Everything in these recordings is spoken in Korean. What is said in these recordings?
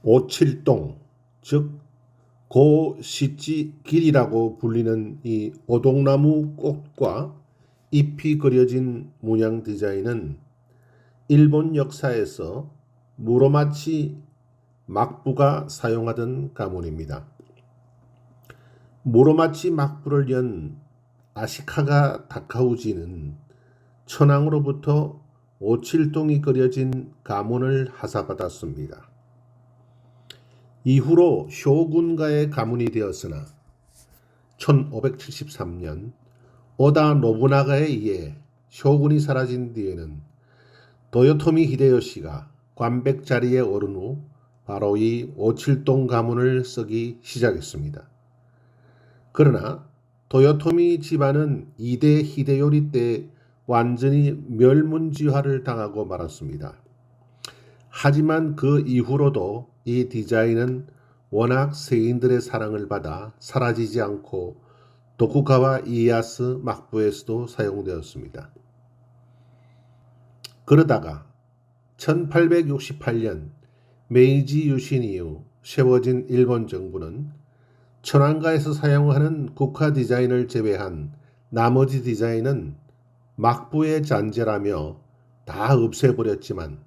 오칠동, 즉 고시찌길이라고 불리는 이 오동나무 꽃과 잎이 그려진 문양 디자인은 일본 역사에서 무로마치 막부가 사용하던 가문입니다. 무로마치 막부를 연 아시카가 다카우지는 천황으로부터 오칠동이 그려진 가문을 하사받았습니다. 이후로 쇼군가의 가문이 되었으나 1573년 오다 노부나가에 의해 쇼군이 사라진 뒤에는 도요토미 히데요시가 관백 자리에 오른 후 바로 이 오칠동 가문을 쓰기 시작했습니다. 그러나 도요토미 집안은 2대 히데요리 때 완전히 멸문지화를 당하고 말았습니다. 하지만 그 이후로도 이 디자인은 워낙 세인들의 사랑을 받아 사라지지 않고 도쿠가와 이에야스 막부에서도 사용되었습니다. 그러다가 1868년 메이지 유신 이후 세워진 일본 정부는 천황가에서 사용하는 국화 디자인을 제외한 나머지 디자인은 막부의 잔재라며 다 없애버렸지만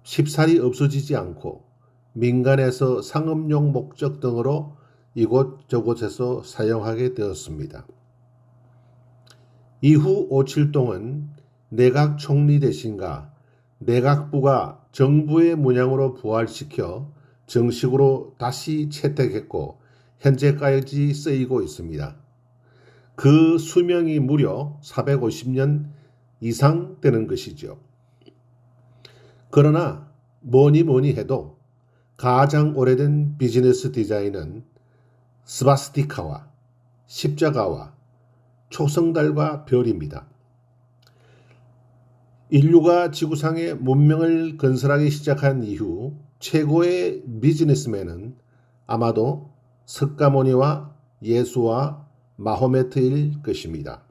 쉽사리 없어지지 않고 민간에서 상업용 목적 등으로 이곳저곳에서 사용하게 되었습니다. 이후 오칠동은 내각 총리 대신과 내각부가 정부의 문양으로 부활시켜 정식으로 다시 채택했고 현재까지 쓰이고 있습니다. 그 수명이 무려 450년 이상 되는 것이죠. 그러나 뭐니 해도 가장 오래된 비즈니스 디자인은 스바스티카와 십자가와 초성달과 별입니다. 인류가 지구상에 문명을 건설하기 시작한 이후 최고의 비즈니스맨은 아마도 석가모니와 예수와 마호메트일 것입니다.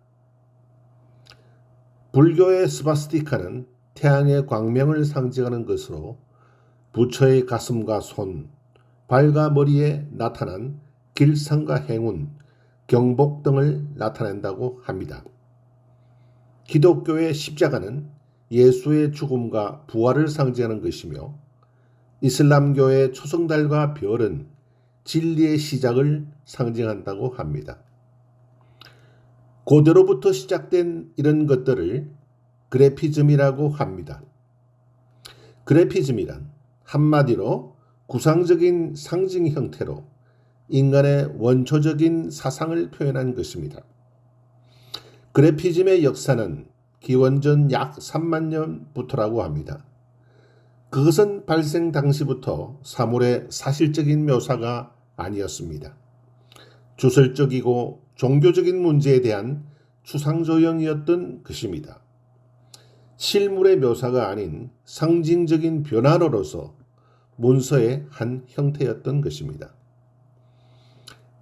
불교의 스바스티카는 태양의 광명을 상징하는 것으로 부처의 가슴과 손, 발과 머리에 나타난 길상과 행운, 경복 등을 나타낸다고 합니다. 기독교의 십자가는 예수의 죽음과 부활을 상징하는 것이며 이슬람교의 초성달과 별은 진리의 시작을 상징한다고 합니다. 고대로부터 시작된 이런 것들을 그래피즘이라고 합니다. 그래피즘이란 한마디로 구상적인 상징 형태로 인간의 원초적인 사상을 표현한 것입니다. 그래피즘의 역사는 기원전 약 3만 년부터라고 합니다. 그것은 발생 당시부터 사물의 사실적인 묘사가 아니었습니다. 주설적이고 종교적인 문제에 대한 추상조형이었던 것입니다. 실물의 묘사가 아닌 상징적인 변화로서 문서의 한 형태였던 것입니다.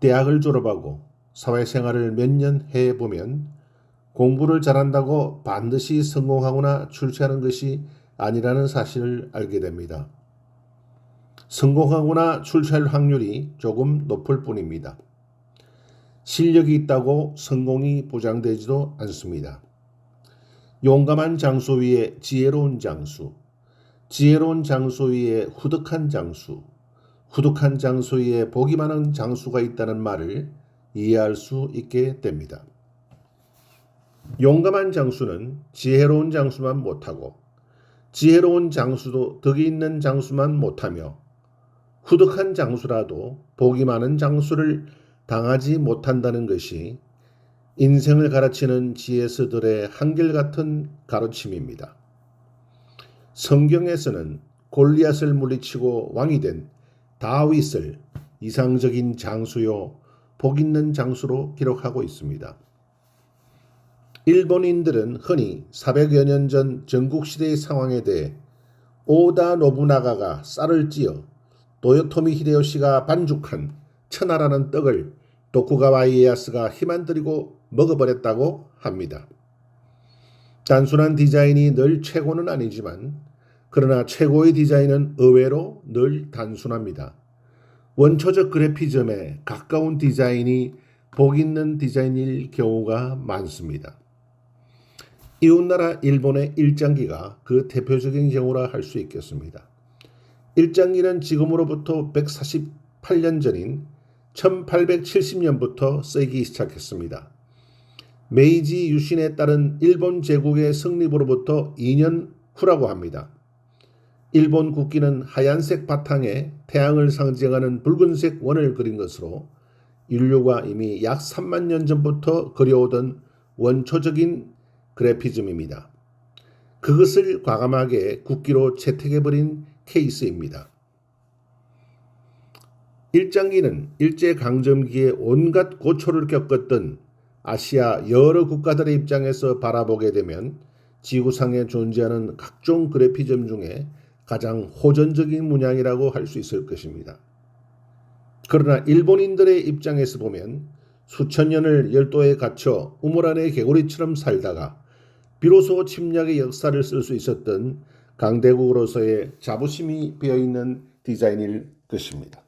대학을 졸업하고 사회생활을 몇 년 해보면 공부를 잘한다고 반드시 성공하거나 출세하는 것이 아니라는 사실을 알게 됩니다. 성공하거나 출세할 확률이 조금 높을 뿐입니다. 실력이 있다고 성공이 보장되지도 않습니다. 용감한 장수 위에 지혜로운 장수, 지혜로운 장수 위에 후덕한 장수, 후덕한 장수 위에 복이 많은 장수가 있다는 말을 이해할 수 있게 됩니다. 용감한 장수는 지혜로운 장수만 못하고 지혜로운 장수도 덕이 있는 장수만 못하며 후덕한 장수라도 복이 많은 장수를 당하지 못한다는 것이 인생을 가르치는 지혜서들의 한결같은 가르침입니다. 성경에서는 골리앗을 물리치고 왕이 된 다윗을 이상적인 장수요 복 있는 장수로 기록하고 있습니다. 일본인들은 흔히 400여 년 전 전국시대의 상황에 대해 오다 노부나가가 쌀을 찌어 도요토미 히데요시가 반죽한 천하라는 떡을 도쿠가와 이에야스가 힘 안 들이고 먹어버렸다고 합니다. 단순한 디자인이 늘 최고는 아니지만 그러나 최고의 디자인은 의외로 늘 단순합니다. 원초적 그래피즘에 가까운 디자인이 복 있는 디자인일 경우가 많습니다. 이웃나라 일본의 일장기가 그 대표적인 경우라 할 수 있겠습니다. 일장기는 지금으로부터 148년 전인 1870년부터 쓰이기 시작했습니다. 메이지 유신에 따른 일본 제국의 성립으로부터 2년 후라고 합니다. 일본 국기는 하얀색 바탕에 태양을 상징하는 붉은색 원을 그린 것으로 인류가 이미 약 3만 년 전부터 그려오던 원초적인 그래피즘입니다. 그것을 과감하게 국기로 채택해버린 케이스입니다. 일장기는 일제강점기에 온갖 고초를 겪었던 아시아 여러 국가들의 입장에서 바라보게 되면 지구상에 존재하는 각종 그래피즘 중에 가장 호전적인 문양이라고 할 수 있을 것입니다. 그러나 일본인들의 입장에서 보면 수천 년을 열도에 갇혀 우물 안의 개구리처럼 살다가 비로소 침략의 역사를 쓸 수 있었던 강대국으로서의 자부심이 배어있는 디자인일 것입니다.